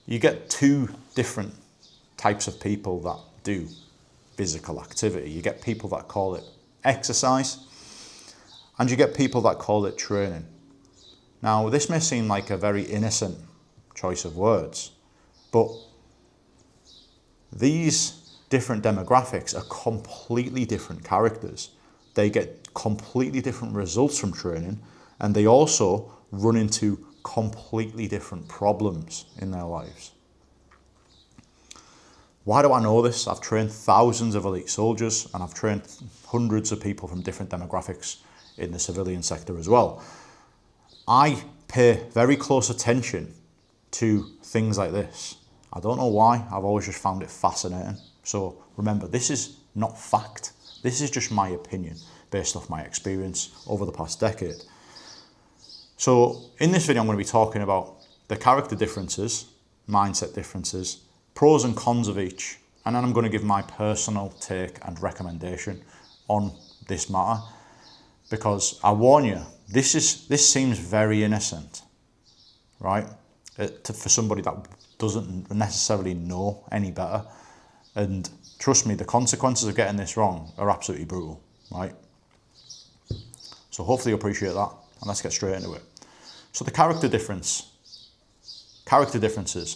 you get two different types of people that do physical activity. You get people that call it exercise, and you get people that call it training. Now, this may seem like a very innocent choice of words, but these different demographics are completely different characters. They get completely different results from training, and they also run into completely different problems in their lives. Why do I know this? I've trained thousands of elite soldiers, and I've trained hundreds of people from different demographics in the civilian sector as well. I pay very close attention to things like this. I don't know why, I've always just found it fascinating. So remember, this is not fact. This is just my opinion based off my experience over the past decade. So in this video, I'm going to be talking about the character differences, mindset differences, pros and cons of each, and then I'm going to give my personal take and recommendation on this matter, because I warn you, this seems very innocent, right? For somebody that doesn't necessarily know any better, and trust me, the consequences of getting this wrong are absolutely brutal, right? So hopefully you appreciate that, and let's get straight into it. So the character differences.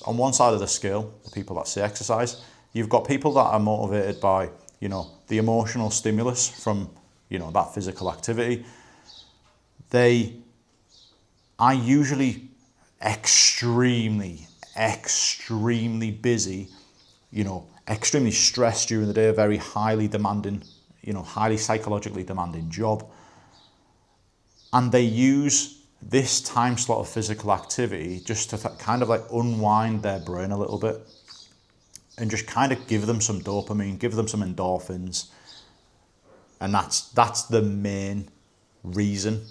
On one side of the scale, the people that say exercise, you've got people that are motivated by, the emotional stimulus from, that physical activity. They are usually extremely busy, extremely stressed during the day, a very highly demanding, highly psychologically demanding job. And they use this time slot of physical activity just to kind of like unwind their brain a little bit and just kind of give them some dopamine, give them some endorphins. And that's the main reason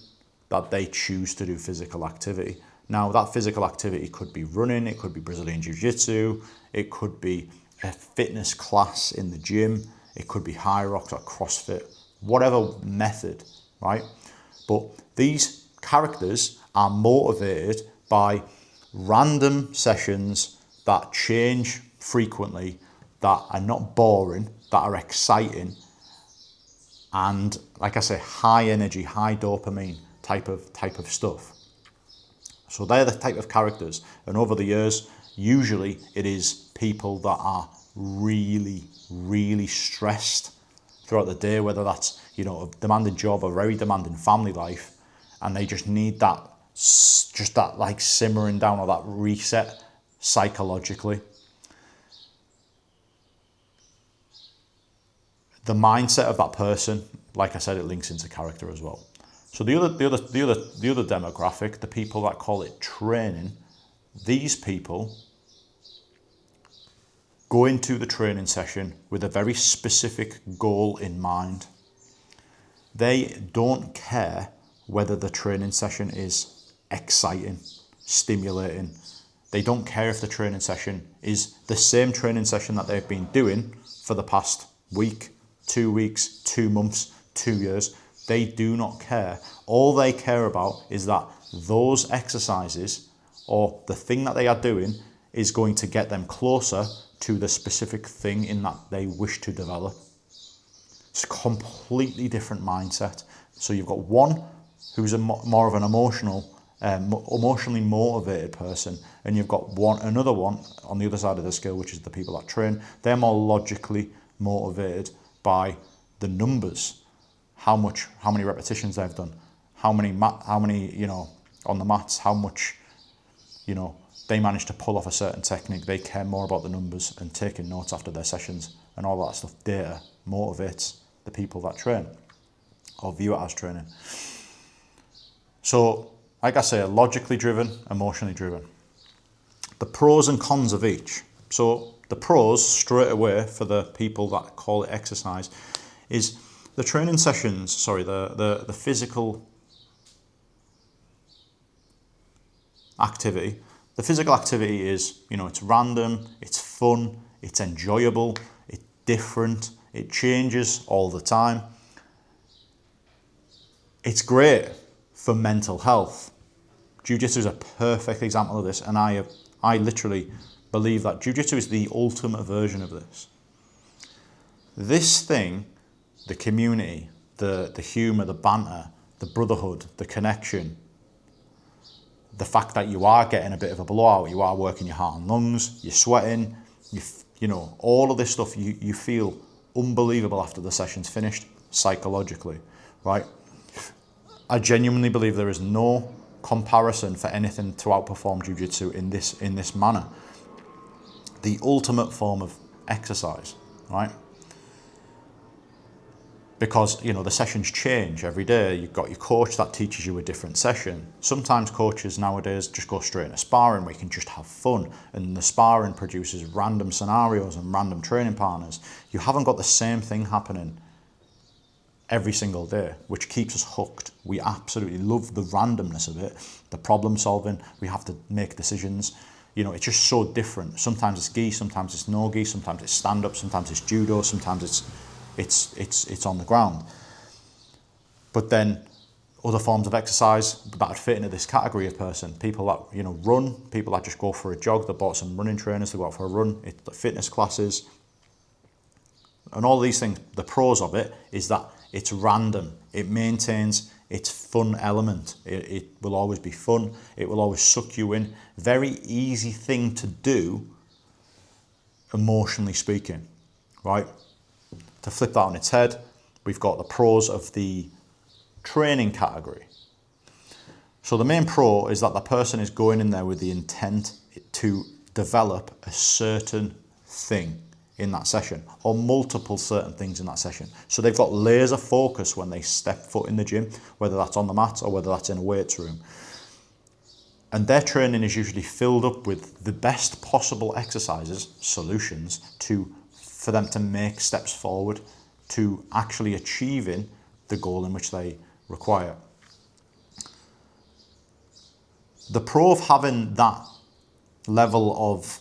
that they choose to do physical activity. Now, that physical activity could be running, it could be Brazilian Jiu-Jitsu, it could be a fitness class in the gym, it could be high rocks or CrossFit, whatever method, right? But these characters are motivated by random sessions that change frequently, that are not boring, that are exciting, and like I say, high energy, high dopamine type of stuff. So they're the type of characters, and over the years, usually it is people that are really stressed throughout the day, whether that's a demanding job, a very demanding family life, and they just need that like simmering down or that reset psychologically. The mindset of that person, like I said, it links into character as well. So the other demographic, the people that call it training, these people go into the training session with a very specific goal in mind. They don't care whether the training session is exciting, stimulating. They don't care if the training session is the same training session that they've been doing for the past week, 2 weeks, 2 months, 2 years. They do not care. All they care about is that those exercises or the thing that they are doing is going to get them closer to the specific thing in that they wish to develop. It's a completely different mindset. So you've got one who's more of an emotionally motivated person, and you've got another one on the other side of the scale, which is the people that train. They're more logically motivated by the numbers, how many repetitions they've done, how many on the mats, how much they manage to pull off a certain technique. They care more about the numbers and taking notes after their sessions and all that stuff. Data motivates the people that train or view it as training. So, like I say, logically driven, emotionally driven. The pros and cons of each. So the pros straight away for the people that call it exercise is the training sessions, the physical activity. The physical activity is, it's random, it's fun, it's enjoyable, it's different, it changes all the time. It's great for mental health. Jiu-Jitsu is a perfect example of this, and I literally believe that jiu-jitsu is the ultimate version of this. This thing, the community, the humour, the banter, the brotherhood, the connection, the fact that you are getting a bit of a blowout, you are working your heart and lungs, you're sweating, you know, all of this stuff, you feel unbelievable after the session's finished, psychologically, right? I genuinely believe there is no comparison for anything to outperform jiu-jitsu in this manner. The ultimate form of exercise, right? Because, you know, the sessions change every day. You've got your coach that teaches you a different session. Sometimes coaches nowadays just go straight into sparring where you can just have fun, and the sparring produces random scenarios and random training partners. You haven't got the same thing happening every single day, which keeps us hooked. We absolutely love the randomness of it, the problem solving. We have to make decisions. You know, it's just so different. Sometimes it's gi, sometimes it's no gi, sometimes it's stand up, sometimes it's judo, sometimes it's on the ground. But then other forms of exercise that would fit into this category of person, people that, you know, run, people that just go for a jog, they bought some running trainers, they go out for a run, the fitness classes, and all these things. The pros of it is that it's random, it maintains its fun element, it will always be fun, it will always suck you in. Very easy thing to do, emotionally speaking, right? To flip that on its head, we've got the pros of the training category. So the main pro is that the person is going in there with the intent to develop a certain thing in that session, or multiple certain things in that session. So they've got laser focus when they step foot in the gym, whether that's on the mat or whether that's in a weights room. And their training is usually filled up with the best possible exercises, solutions, for them to make steps forward to actually achieving the goal in which they require. The pro of having that level of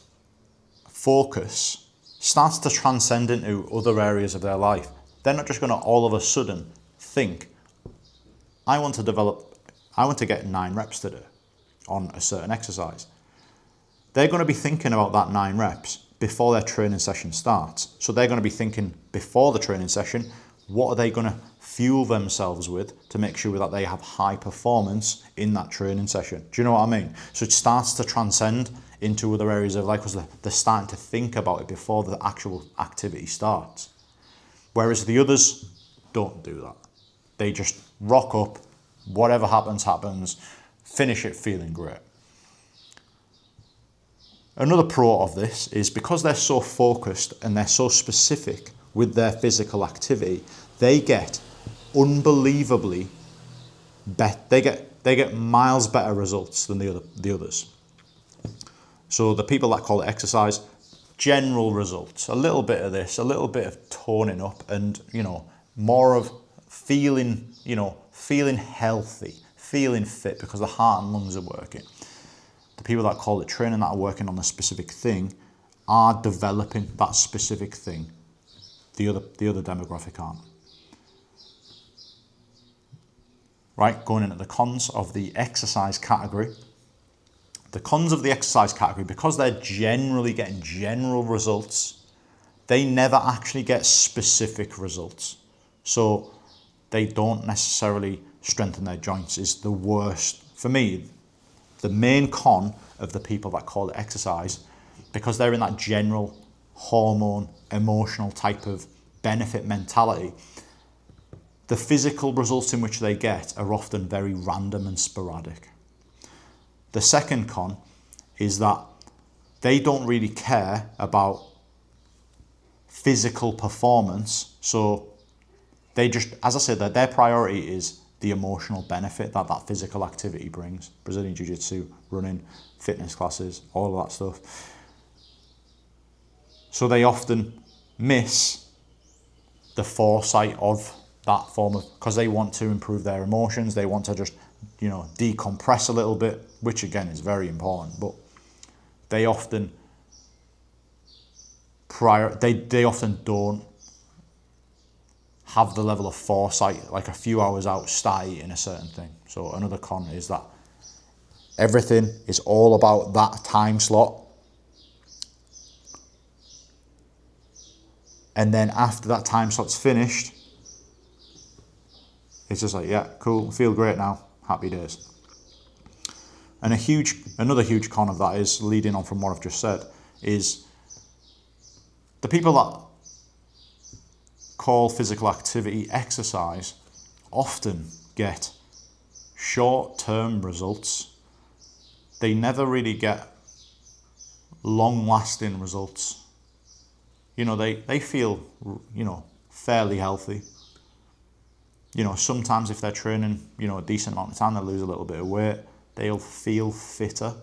focus starts to transcend into other areas of their life. They're not just going to all of a sudden think, I want to get 9 reps today on a certain exercise. They're going to be thinking about that 9 reps before their training session starts. So they're going to be thinking before the training session, what are they going to fuel themselves with to make sure that they have high performance in that training session? Do you know what I mean? So it starts to transcend into other areas of life because they're starting to think about it before the actual activity starts. Whereas the others don't do that. They just rock up, whatever happens, happens, finish it feeling great. Another pro of this is because they're so focused and they're so specific with their physical activity, they get unbelievably they get miles better results than the others. So the people that call it exercise, general results, a little bit of this, a little bit of toning up, and, you know, more of feeling healthy, feeling fit because the heart and lungs are working. The people that call it training, that are working on a specific thing, are developing that specific thing. The other demographic aren't. Right, going into the cons of the exercise category. The cons of the exercise category, because they're generally getting general results, they never actually get specific results. So they don't necessarily strengthen their joints is the worst. For me, the main con of the people that call it exercise, because they're in that general hormone, emotional type of benefit mentality, the physical results in which they get are often very random and sporadic. The second con is that they don't really care about physical performance. So they just, as I said, their priority is the emotional benefit that physical activity brings. Brazilian Jiu-Jitsu, running, fitness classes, all of that stuff. So they often miss the foresight of that form of, because they want to improve their emotions, they want to just, you know, decompress a little bit, which again is very important, but they often they often don't have the level of foresight, like a few hours out, start eating a certain thing. So another con is that everything is all about that time slot. And then after that time slot's finished, it's just like, yeah, cool, feel great now, happy days. And another huge con of that is, leading on from what I've just said, is the people that call physical activity exercise often get short-term results. They never really get long-lasting results. They feel, fairly healthy. Sometimes if they're training, a decent amount of time, they'll lose a little bit of weight. They'll feel fitter.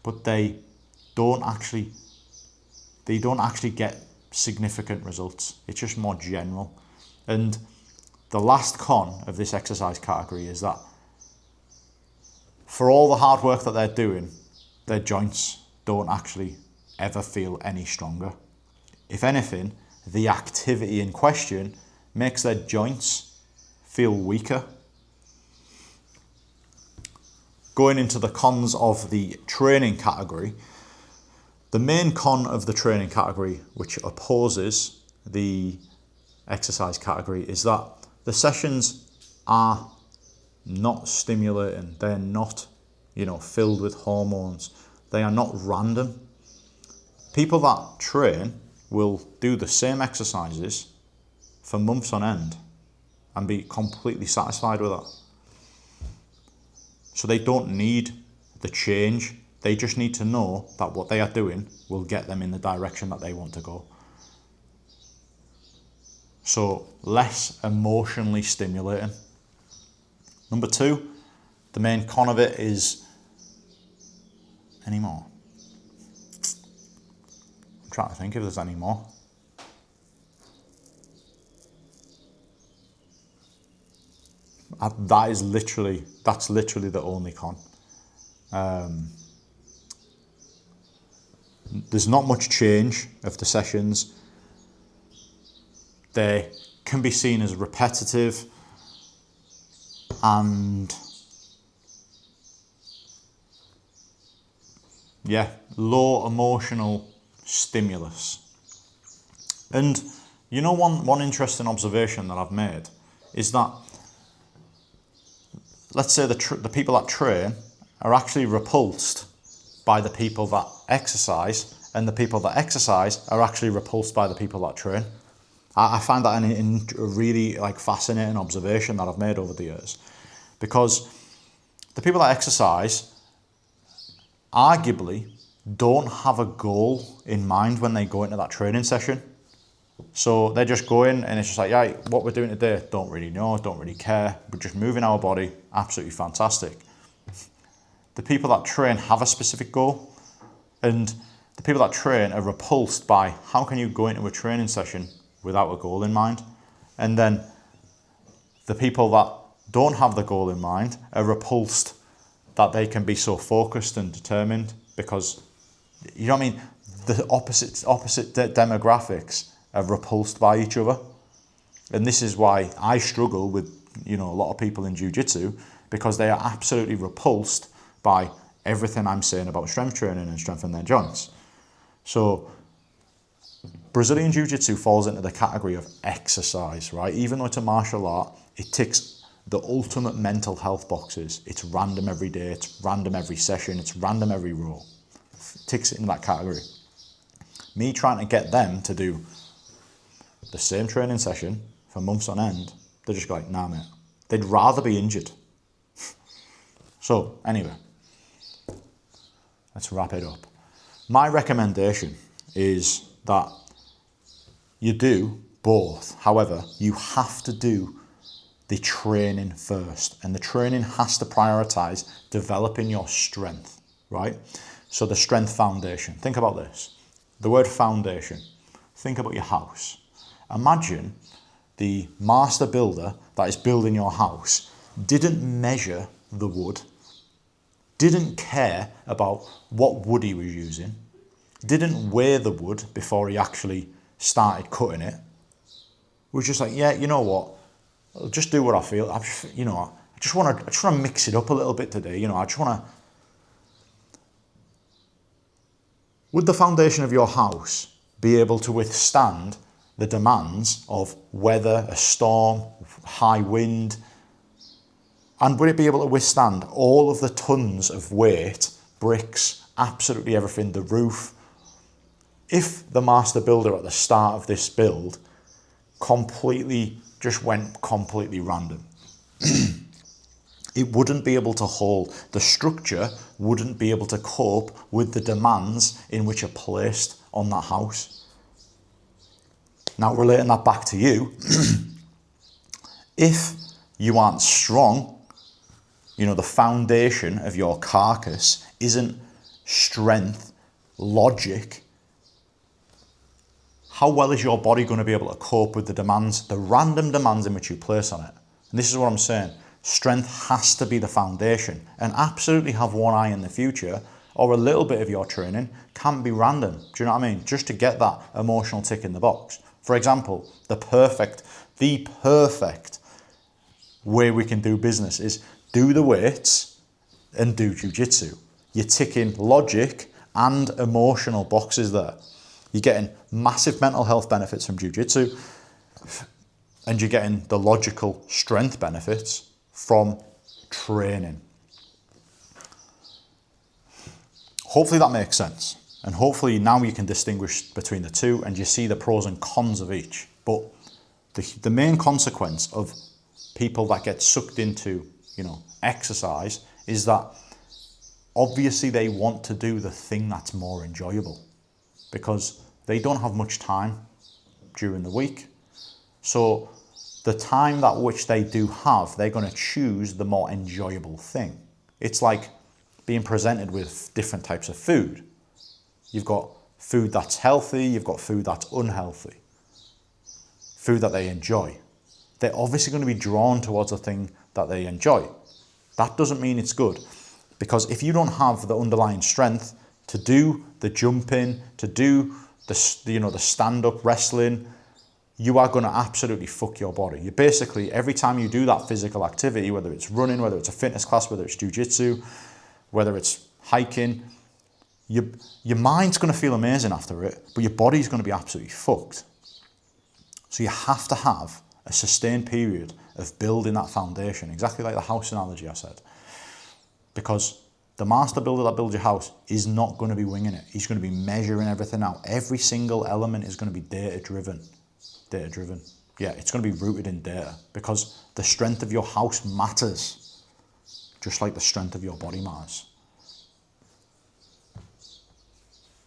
But they don't actually get significant results. It's just more general. And the last con of this exercise category is that for all the hard work that they're doing, their joints don't actually ever feel any stronger. If anything, the activity in question makes their joints feel weaker. Going into the cons of the training category, the main con of the training category, which opposes the exercise category, is that the sessions are not stimulating. They're not, filled with hormones. They are not random. People that train will do the same exercises for months on end and be completely satisfied with that. So they don't need the change. They just need to know that what they are doing will get them in the direction that they want to go. So less emotionally stimulating. Number 2, the main con of it is any more. I'm trying to think if there's any more. That's literally the only con. There's not much change of the sessions. They can be seen as repetitive and low emotional stimulus. And one interesting observation that I've made is that, let's say the people that train are actually repulsed by the people that exercise, and the people that exercise are actually repulsed by the people that train. I find that a really fascinating observation that I've made over the years, because the people that exercise arguably don't have a goal in mind when they go into that training session. So they just go in and it's just like, yeah, what we're doing today, don't really know, don't really care. We're just moving our body, absolutely fantastic. The people that train have a specific goal, and the people that train are repulsed by how can you go into a training session without a goal in mind. And then the people that don't have the goal in mind are repulsed that they can be so focused and determined, because, the opposite demographics are repulsed by each other. And this is why I struggle with, a lot of people in jiu-jitsu, because they are absolutely repulsed by everything I'm saying about strength training and strengthening their joints. So Brazilian Jiu-Jitsu falls into the category of exercise, right? Even though it's a martial art, it ticks the ultimate mental health boxes. It's random every day, it's random every session, it's random every row. It ticks it in that category. Me trying to get them to do the same training session for months on end, they're just like, nah, mate. They'd rather be injured. So, anyway, let's wrap it up. My recommendation is that you do both. However, you have to do the training first, and the training has to prioritize developing your strength, right? So the strength foundation. Think about this. The word foundation. Think about your house. Imagine the master builder that is building your house didn't measure the wood, didn't care about what wood he was using, didn't weigh the wood before he actually started cutting it. Was just like, yeah, you know what? I'll just do what I feel. I just want to mix it up a little bit today. I just want to. Would the foundation of your house be able to withstand the demands of weather, a storm, high wind? And would it be able to withstand all of the tons of weight, bricks, absolutely everything, the roof? If the master builder at the start of this build just went completely random, it wouldn't be able to hold, the structure wouldn't be able to cope with the demands in which are placed on that house. Now, relating that back to you, if you aren't strong, the foundation of your carcass isn't strength, logic, how well is your body going to be able to cope with the demands, the random demands in which you place on it? And this is what I'm saying. Strength has to be the foundation, and absolutely have one eye in the future, or a little bit of your training can be random. Do you know what I mean? Just to get that emotional tick in the box. For example, the perfect way we can do business is do the weights and do jiu-jitsu. You're ticking logic and emotional boxes there. You're getting massive mental health benefits from jiu-jitsu, and you're getting the logical strength benefits from training. Hopefully that makes sense. And hopefully now you can distinguish between the two and you see the pros and cons of each. But the main consequence of people that get sucked into, exercise is that obviously they want to do the thing that's more enjoyable because they don't have much time during the week. So the time that which they do have, they're going to choose the more enjoyable thing. It's like being presented with different types of food. You've got food that's healthy, you've got food that's unhealthy, food that they enjoy. They're obviously going to be drawn towards the thing that they enjoy. That doesn't mean it's good, because if you don't have the underlying strength to do the jumping, to do the stand-up wrestling, you are going to absolutely fuck your body. You basically, every time you do that physical activity, whether it's running, whether it's a fitness class, whether it's jiu-jitsu, whether it's hiking, your mind's going to feel amazing after it, but your body's going to be absolutely fucked. So you have to have a sustained period of building that foundation, exactly like the house analogy I said. Because the master builder that builds your house is not going to be winging it. He's going to be measuring everything out. Every single element is going to be data-driven. Data-driven. Yeah, it's going to be rooted in data, because the strength of your house matters, just like the strength of your body matters.